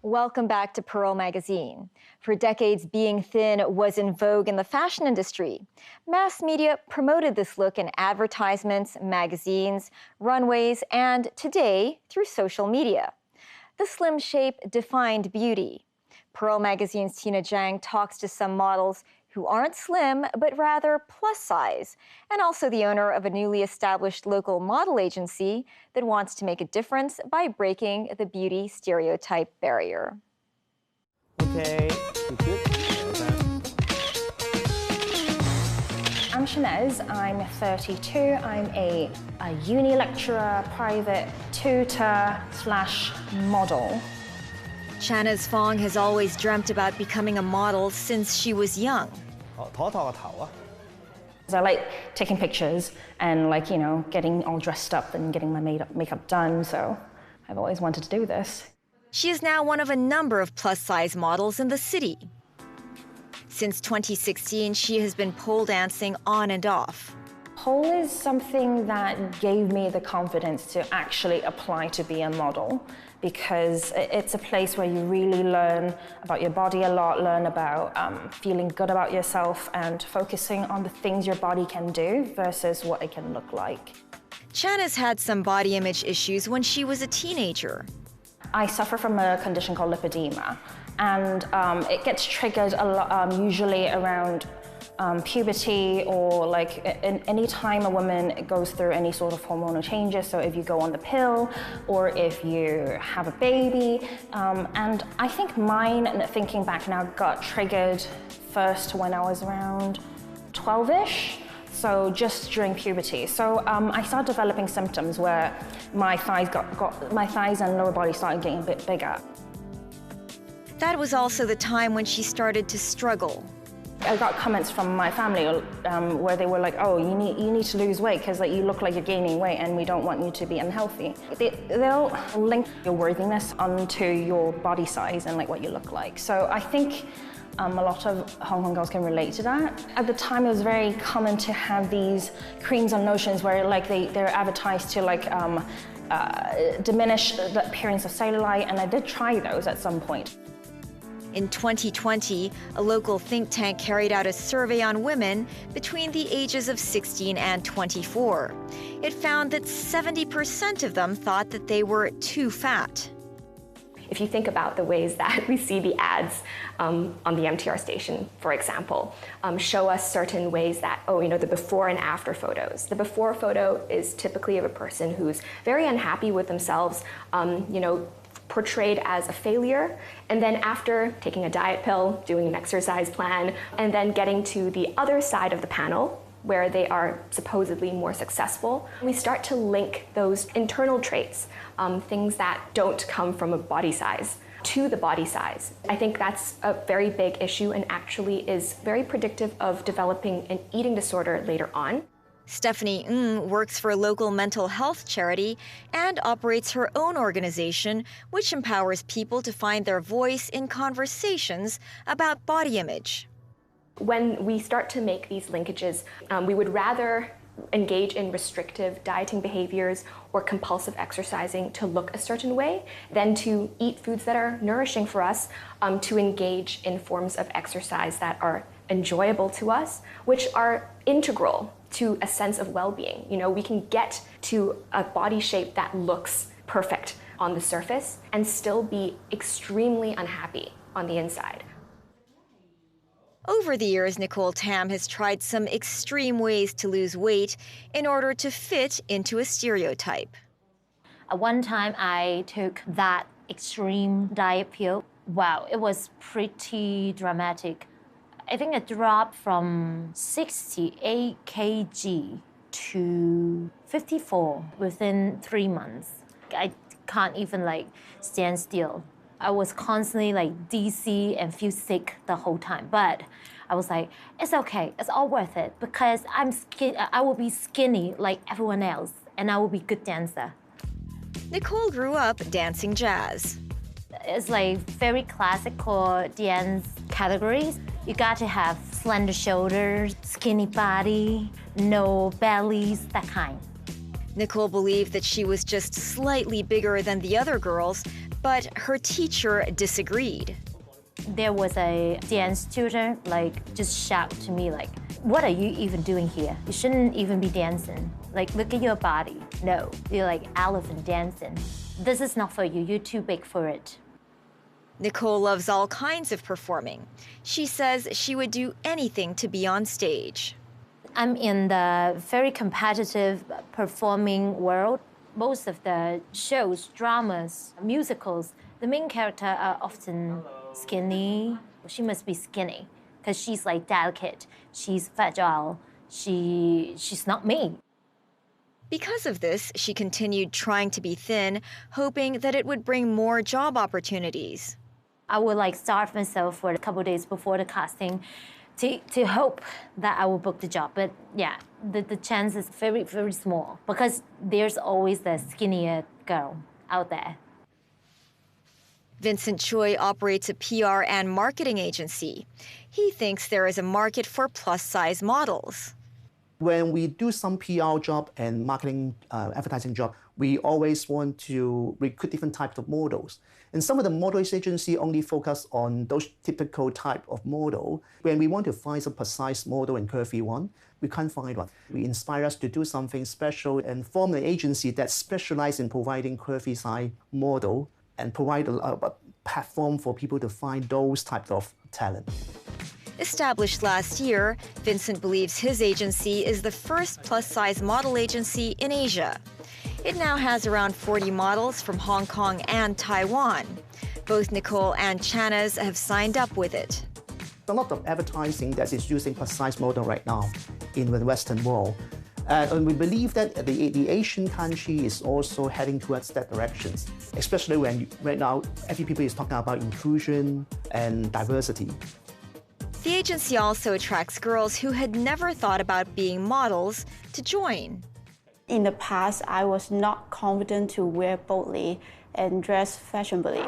Welcome back to Pearl Magazine. For decades, being thin was in vogue in the fashion industry. Mass media promoted this look in advertisements, magazines, runways, and today, through social media. The slim shape defined beauty. Pearl Magazine's Tina Jiang talks to some models who aren't slim, but rather plus size, and also the owner of a newly established local model agency that wants to make a difference by breaking the beauty stereotype barrier. Okay, good. I'm Chanhnez, I'm 32, I'm a uni lecturer, private tutor/model. Chanhnez Fong has always dreamt about becoming a model since she was young. I like taking pictures and getting all dressed up and getting my makeup done, so I've always wanted to do this. She is now one of a number of plus-size models in the city. Since 2016, she has been pole dancing on and off. Pole is something that gave me the confidence to actually apply to be a model, because it's a place where you really learn about your body a lot, learn about feeling good about yourself and focusing on the things your body can do versus what it can look like. Chanhnez had some body image issues when she was a teenager. I suffer from a condition called lipedema, and it gets triggered a lot, usually around puberty or any time a woman goes through any sort of hormonal changes. So if you go on the pill or if you have a baby. And I think mine, thinking back now, got triggered first when I was around 12-ish. So just during puberty. So I started developing symptoms where my thighs my thighs and lower body started getting a bit bigger. That was also the time when she started to struggle. I got comments from my family where they were like, "Oh, you need to lose weight because you look like you're gaining weight, and we don't want you to be unhealthy." They'll link your worthiness onto your body size and what you look like. So I think a lot of Hong Kong girls can relate to that. At the time, it was very common to have these creams and lotions where they're advertised to diminish the appearance of cellulite, and I did try those at some point. In 2020, a local think tank carried out a survey on women between the ages of 16 and 24. It found that 70% of them thought that they were too fat. If you think about the ways that we see the ads on the MTR station, for example, show us certain ways that, the before and after photos. The before photo is typically of a person who's very unhappy with themselves, portrayed as a failure, and then after taking a diet pill, doing an exercise plan, and then getting to the other side of the panel where they are supposedly more successful, we start to link those internal traits, things that don't come from a body size, to the body size. I think that's a very big issue and actually is very predictive of developing an eating disorder later on. Stephanie Ng works for a local mental health charity and operates her own organization, which empowers people to find their voice in conversations about body image. When we start to make these linkages, we would rather engage in restrictive dieting behaviors or compulsive exercising to look a certain way than to eat foods that are nourishing for us, to engage in forms of exercise that are enjoyable to us, which are integral to a sense of well-being. We can get to a body shape that looks perfect on the surface and still be extremely unhappy on the inside. Over the years, Nicole Tam has tried some extreme ways to lose weight in order to fit into a stereotype. At one time, I took that extreme diet pill. Wow, it was pretty dramatic. I think it dropped from 68 kg to 54 within 3 months. I can't even stand still. I was constantly dizzy and feel sick the whole time. But I was like, it's okay, it's all worth it because I will be skinny like everyone else and I will be a good dancer. Nicole grew up dancing jazz. It's very classical dance categories. You got to have slender shoulders, skinny body, no bellies, that kind. Nicole believed that she was just slightly bigger than the other girls, But her teacher disagreed. There was a dance tutor, just shout to me, what are you even doing here? You shouldn't even be dancing. Look at your body. No, you're like elephant dancing. This is not for you. You're too big for it. Nicole loves all kinds of performing. She says she would do anything to be on stage. I'm in the very competitive performing world. Most of the shows, dramas, musicals, the main character are often skinny. She must be skinny because she's delicate. She's fragile. She's not me. Because of this, she continued trying to be thin, hoping that it would bring more job opportunities. I would starve myself for a couple of days before the casting to hope that I will book the job. But yeah, the chance is very, very small because there's always the skinnier girl out there. Vincent Choi operates a PR and marketing agency. He thinks there is a market for plus-size models. When we do some PR job and marketing advertising job, we always want to recruit different types of models. And some of the models agency only focus on those typical type of model. When we want to find some precise model and curvy one, we can't find one. We inspire us to do something special and form an agency that specializes in providing curvy size model and provide a platform for people to find those types of talent. Established last year, Vincent believes his agency is the first plus-size model agency in Asia. It now has around 40 models from Hong Kong and Taiwan. Both Nicole and Chanhnez have signed up with it. A lot of advertising that is using plus-size model right now in the Western world. And we believe that the Asian country is also heading towards that direction, especially when right now every people is talking about inclusion and diversity. The agency also attracts girls who had never thought about being models to join. In the past, I was not confident to wear boldly and dress fashionably.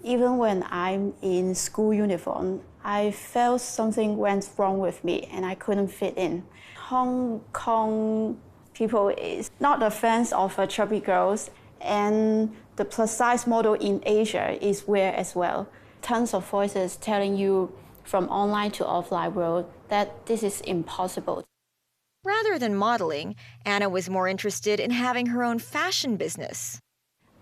Even when I'm in school uniform, I felt something went wrong with me and I couldn't fit in. Hong Kong people is not a fans of chubby girls, and the plus-size model in Asia is weird as well. Tons of voices telling you from online to offline world that this is impossible. Rather than modeling, Anna was more interested in having her own fashion business.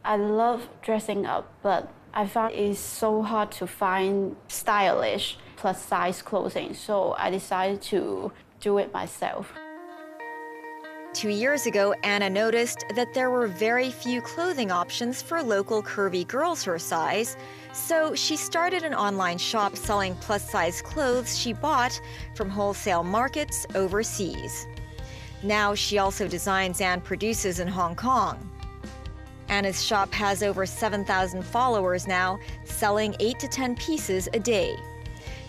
I love dressing up, but I found it's so hard to find stylish plus-size clothing, so I decided to do it myself. 2 years ago, Anna noticed that there were very few clothing options for local curvy girls her size, so she started an online shop selling plus-size clothes she bought from wholesale markets overseas. Now she also designs and produces in Hong Kong. Anna's shop has over 7,000 followers now, selling 8 to 10 pieces a day.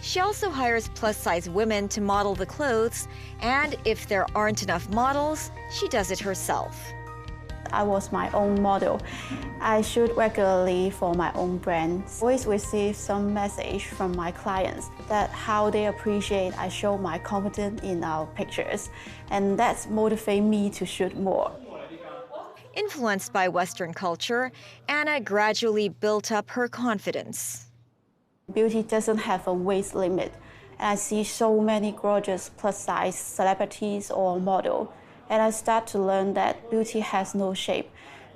She also hires plus-size women to model the clothes, and if there aren't enough models, she does it herself. I was my own model. I shoot regularly for my own brands. Always receive some message from my clients that how they appreciate I show my confidence in our pictures, and that's motivate me to shoot more. Influenced by Western culture, Anna gradually built up her confidence. Beauty doesn't have a weight limit. And I see so many gorgeous plus-size celebrities or model, and I start to learn that beauty has no shape.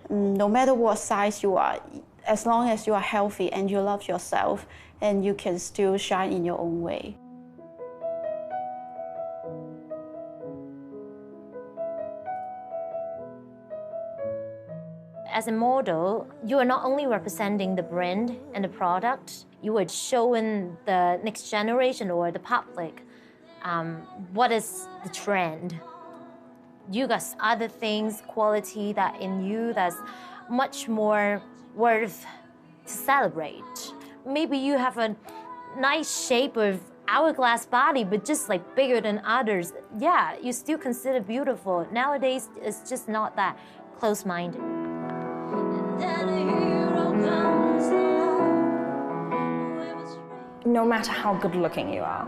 No matter what size you are, as long as you are healthy and you love yourself, and you can still shine in your own way. As a model, you are not only representing the brand and the product, you are showing the next generation or the public what is the trend. You got other things, quality that in you that's much more worth to celebrate. Maybe you have a nice shape of hourglass body, but just bigger than others. Yeah, you still consider beautiful. Nowadays, it's just not that close-minded. No matter how good looking you are,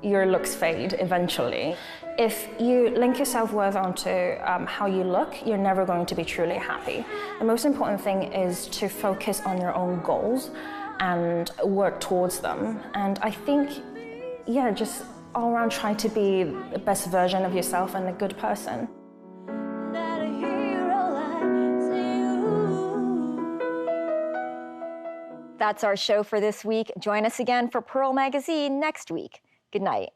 your looks fade eventually. If you link your self-worth onto how you look, you're never going to be truly happy. The most important thing is to focus on your own goals and work towards them. And I think, yeah, just all around try to be the best version of yourself and a good person. That's our show for this week. Join us again for Pearl Magazine next week. Good night.